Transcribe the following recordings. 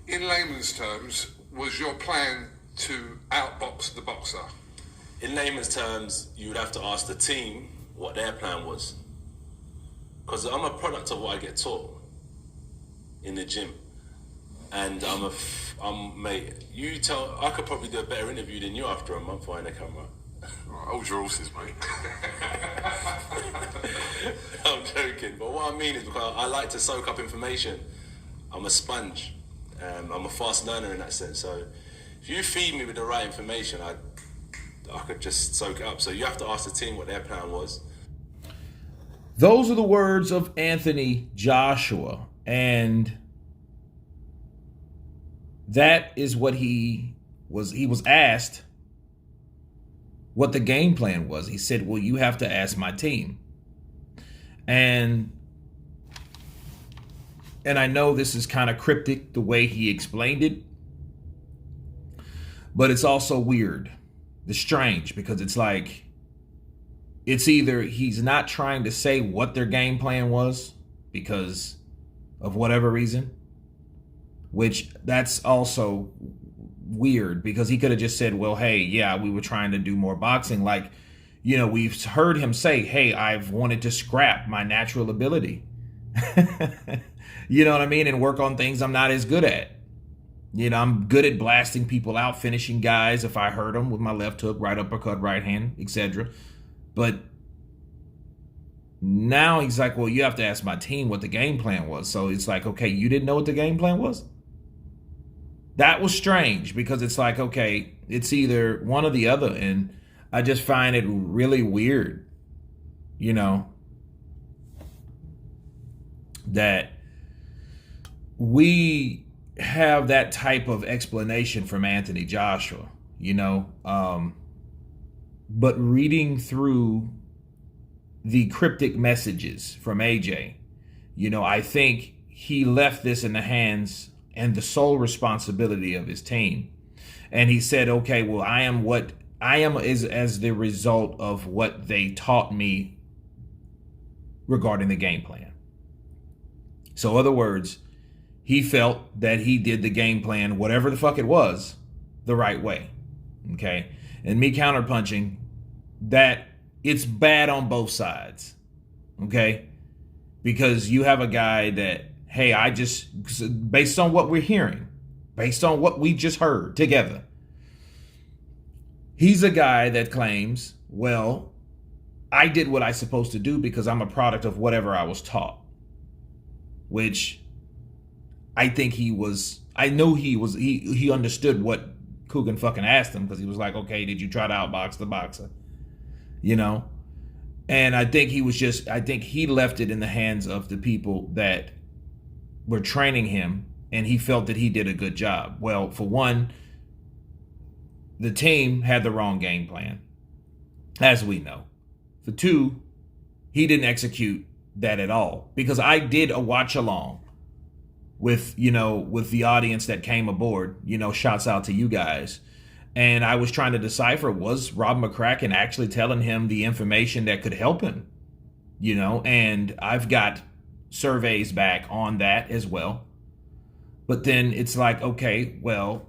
In layman's terms, was your plan to outbox the boxer? In layman's terms, you would have to ask the team what their plan was. Because I'm a product of what I get taught in the gym. And mate, I could probably do a better interview than you after a month behind the camera. Hold your horses, mate. I'm joking, but what I mean is because I like to soak up information. I'm a sponge. I'm a fast learner in that sense. So if you feed me with the right information, I could just soak it up. So you have to ask the team what their plan was. Those are the words of Anthony Joshua. And that is what he was asked what the game plan was. He said, well, you have to ask my team. And I know this is kind of cryptic the way he explained it, but it's also weird. It's strange because it's like, it's either he's not trying to say what their game plan was because of whatever reason, which that's also weird because he could have just said, well, hey, yeah, we were trying to do more boxing. Like, you know, we've heard him say, hey, I've wanted to scrap my natural ability. You know what I mean? And work on things I'm not as good at. You know, I'm good at blasting people out, finishing guys if I hurt them with my left hook, right uppercut, right hand, etc. But now he's like, well, you have to ask my team what the game plan was. So it's like, okay, you didn't know what the game plan was? That was strange because it's like, okay, it's either one or the other. And I just find it really weird, you know, that we have that type of explanation from Anthony Joshua, you know, but reading through the cryptic messages from AJ, you know, I think he left this in the hands and the sole responsibility of his team. And he said, okay, well, I am as the result of what they taught me regarding the game plan. So in other words, he felt that he did the game plan, whatever the fuck it was, the right way. Okay. And me counterpunching that it's bad on both sides. Okay. Because you have a guy that, hey, based on what we're hearing, based on what we just heard together, he's a guy that claims, well, I did what I was supposed to do because I'm a product of whatever I was taught. Which I think he understood what Coogan fucking asked him because he was like, okay, did you try to outbox the boxer? You know? And I think he left it in the hands of the people that were training him and he felt that he did a good job. Well, for one, the team had the wrong game plan, as we know. For two, he didn't execute that at all because I did a watch along with the audience that came aboard, you know, shouts out to you guys. And I was trying to decipher, was Rob McCracken actually telling him the information that could help him? You know, and I've got surveys back on that as well. But then it's like, okay, well,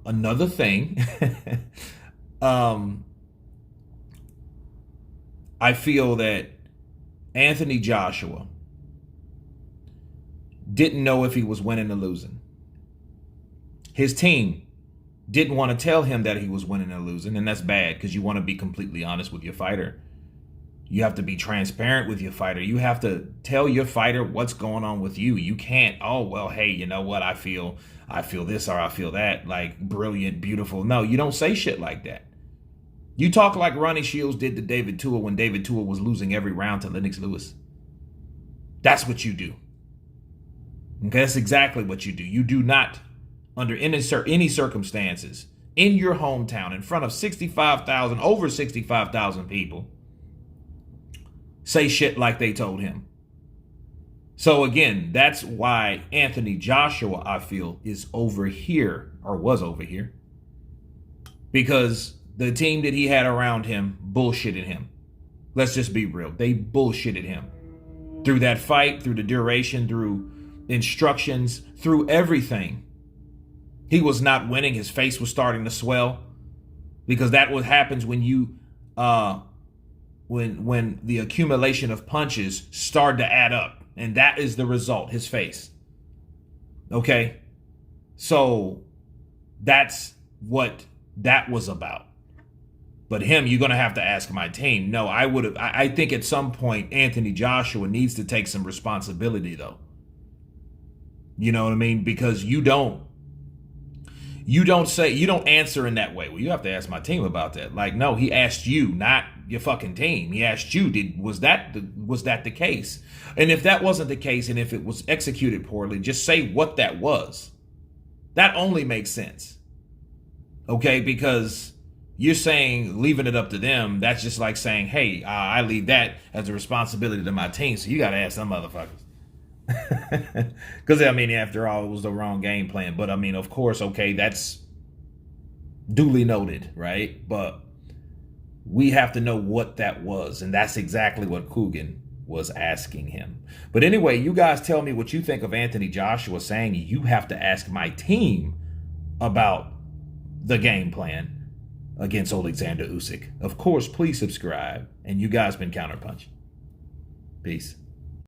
another thing, I feel that Anthony Joshua didn't know if he was winning or losing. His team didn't want to tell him that he was winning or losing, and that's bad because you want to be completely honest with your fighter. You have to be transparent with your fighter. You have to tell your fighter what's going on with you. You can't, oh, well, hey, you know what? I feel this or I feel that, like brilliant, beautiful. No, you don't say shit like that. You talk like Ronnie Shields did to David Tua when David Tua was losing every round to Lennox Lewis. That's what you do. Okay, that's exactly what you do. You do not, under any circumstances, in your hometown, in front of over 65,000 people, say shit like they told him. So again, that's why Anthony Joshua, I feel, is over here, or was over here, because the team that he had around him bullshitted him. Let's just be real. They bullshitted him through that fight, through the duration, through instructions, through everything. He was not winning. His face was starting to swell, because that what happens when you when the accumulation of punches start to add up, and that is the result, his face. Okay? So that's what that was about. But him, you're going to have to ask my team. No, I think at some point Anthony Joshua needs to take some responsibility, though. You know what I mean? Because you don't answer in that way. Well, you have to ask my team about that. Like, no, he asked you, not your fucking team. He asked you, was that the case? And if that wasn't the case, and if it was executed poorly, just say what that was. That only makes sense. Okay? Because you're saying leaving it up to them, that's just like saying, hey, I leave that as a responsibility to my team, so you got to ask some motherfuckers. Because, I mean, after all, it was the wrong game plan. But, I mean, of course, okay, that's duly noted, right? But we have to know what that was. And that's exactly what Coogan was asking him. But anyway, you guys tell me what you think of Anthony Joshua saying you have to ask my team about the game plan against Alexander Usyk. Of course, please subscribe. And you guys been Counterpunched. Peace.